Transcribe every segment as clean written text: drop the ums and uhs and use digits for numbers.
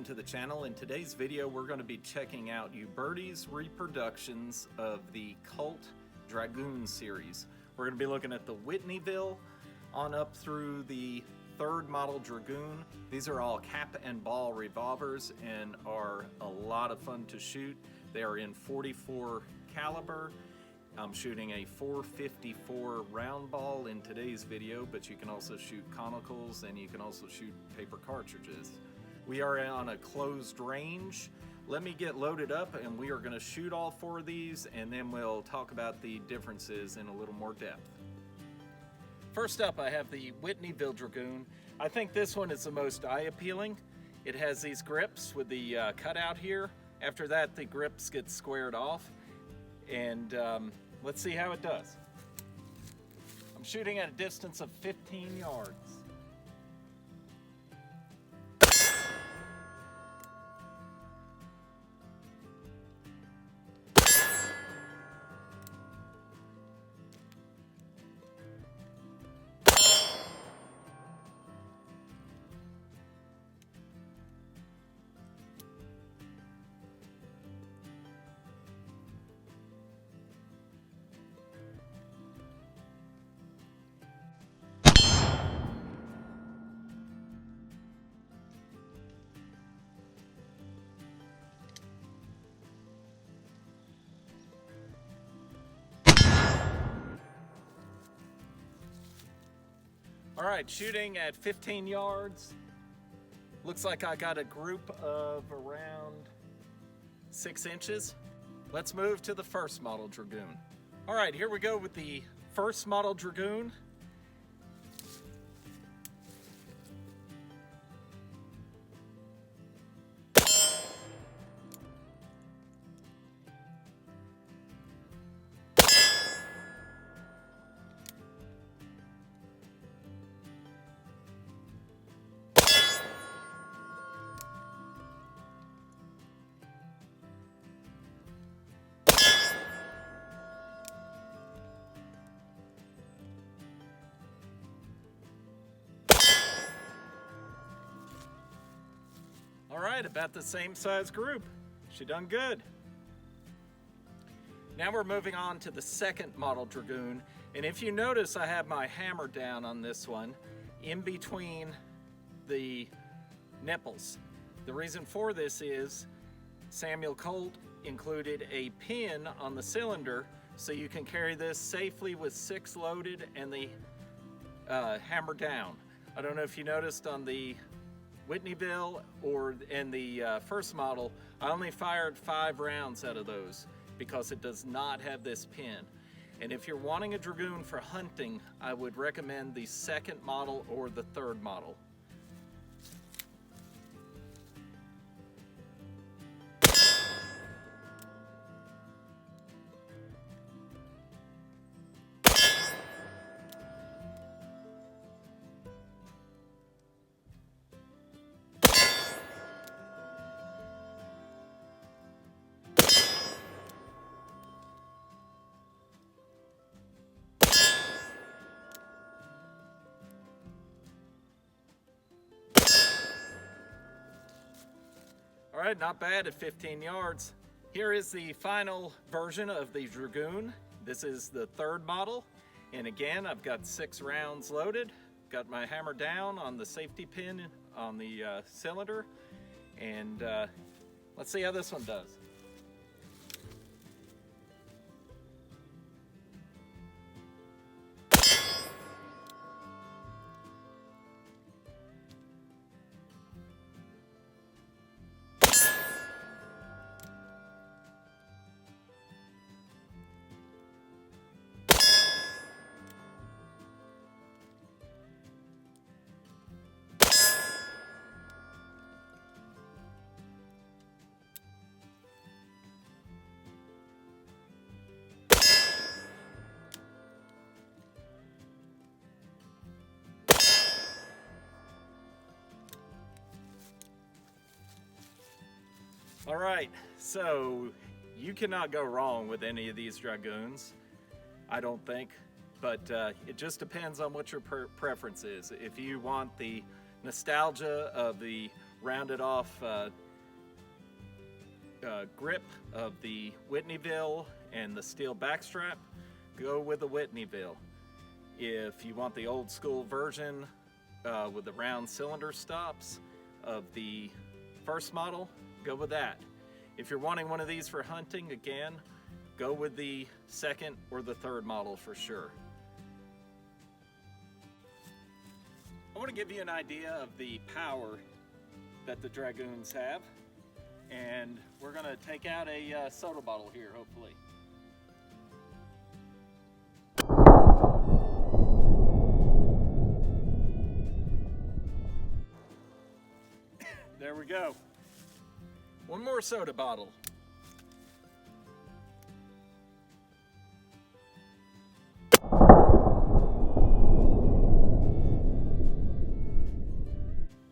to the channel. In today's video, we're going to be checking out Uberti's reproductions of the Colt Dragoon Series. We're going to be looking at the Whitneyville on up through the third model Dragoon. These are all cap and ball revolvers and are a lot of fun to shoot. They are in .44 caliber. I'm shooting a .454 round ball in today's video, but you can also shoot conicals and you can also shoot paper cartridges. We are on a closed range. Let me get loaded up and we are going to shoot all four of these, and then we'll talk about the differences in a little more depth. First up, I have the Whitneyville Dragoon. I think this one is the most eye-appealing. It has these grips with the cutout here. After that, the grips get squared off, and let's see how it does. I'm shooting at a distance of 15 yards. All right, shooting at 15 yards. Looks like I got a group of around 6 inches. Let's move to the first model Dragoon. All right, here we go with the first model Dragoon. All right, about the same size group. She done good. Now we're moving on to the second model Dragoon. And if you notice, I have my hammer down on this one in between the nipples. The reason for this is Samuel Colt included a pin on the cylinder so you can carry this safely with 6 loaded and the hammer down. I don't know if you noticed on the Whitneyville or in the first model, I only fired 5 rounds out of those because it does not have this pin. And if you're wanting a Dragoon for hunting, I would recommend the second model or the third model. All right, not bad at 15 yards. Here is the final version of the Dragoon. This is the third model. And again, I've got 6 rounds loaded. Got my hammer down on the safety pin on the cylinder. And let's see how this one does. All right, so you cannot go wrong with any of these Dragoons, I don't think, but it just depends on what your preference is. If you want the nostalgia of the rounded off grip of the Whitneyville and the steel backstrap, go with the Whitneyville. If you want the old school version with the round cylinder stops of the first model, go with that. If you're wanting one of these for hunting, again, go with the second or the third model for sure. I want to give you an idea of the power that the Dragoons have, and we're going to take out a soda bottle here, hopefully. There we go. One more soda bottle.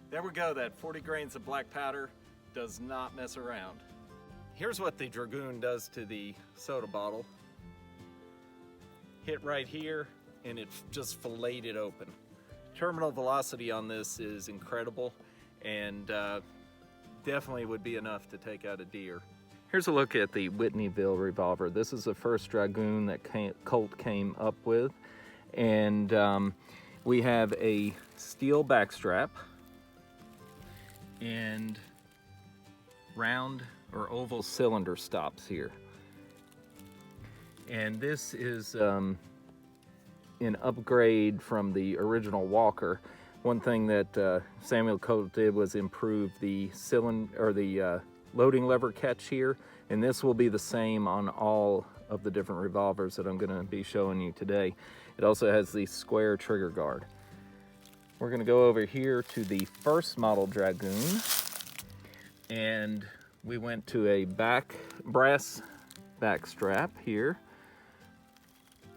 There we go, that 40 grains of black powder does not mess around. Here's what the Dragoon does to the soda bottle. Hit right here and it just filleted it open. Terminal velocity on this is incredible and definitely would be enough to take out a deer. Here's a look at the Whitneyville revolver. This is the first Dragoon that Colt came up with, and we have a steel backstrap and round or oval cylinder stops here. And this is an upgrade from the original Walker. One thing that Samuel Colt did was improve the cylinder or the loading lever catch here, and this will be the same on all of the different revolvers that I'm going to be showing you today. It also has the square trigger guard. We're going to go over here to the first model Dragoon, and we went to a brass back strap here.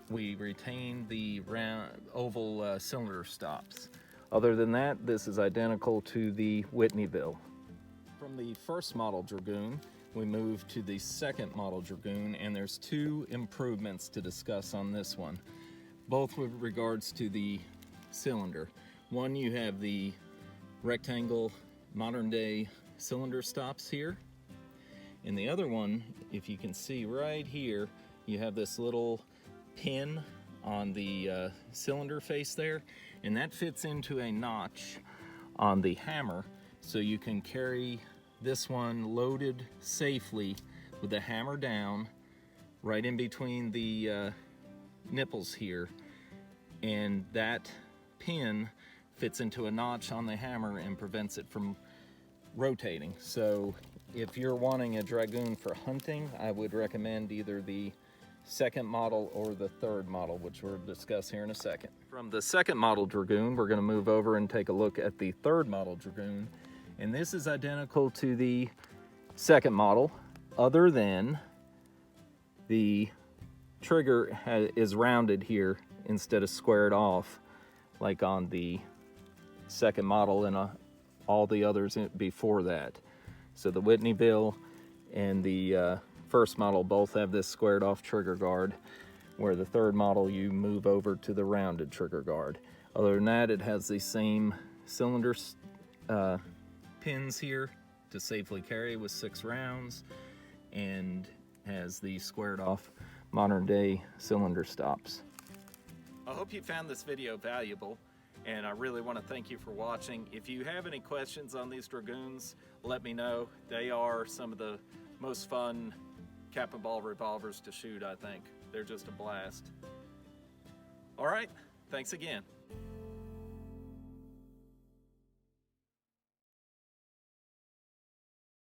We retained the round oval cylinder stops. Other than that, this is identical to the Whitneyville. From the first model Dragoon, we moved to the second model Dragoon, and there's two improvements to discuss on this one, both with regards to the cylinder. One, you have the rectangle modern day cylinder stops here, and the other one, if you can see right here, you have this little pin on the cylinder face there, and that fits into a notch on the hammer, so you can carry this one loaded safely with the hammer down right in between the nipples here, and that pin fits into a notch on the hammer and prevents it from rotating. So if you're wanting a Dragoon for hunting, I would recommend either the second model or the third model, which we'll discuss here in a second. From the second model Dragoon, we're going to move over and take a look at the third model Dragoon, and this is identical to the second model, other than the trigger is rounded here instead of squared off like on the second model and all the others before that. So the Whitneyville and the first model both have this squared off trigger guard, where the third model you move over to the rounded trigger guard. Other than that, it has the same cylinder pins here to safely carry with 6 rounds, and has the squared off modern day cylinder stops. I hope you found this video valuable, and I really want to thank you for watching. If you have any questions on these Dragoons, let me know. They are some of the most fun cap and ball revolvers to shoot, I think. They're just a blast. All right, thanks again.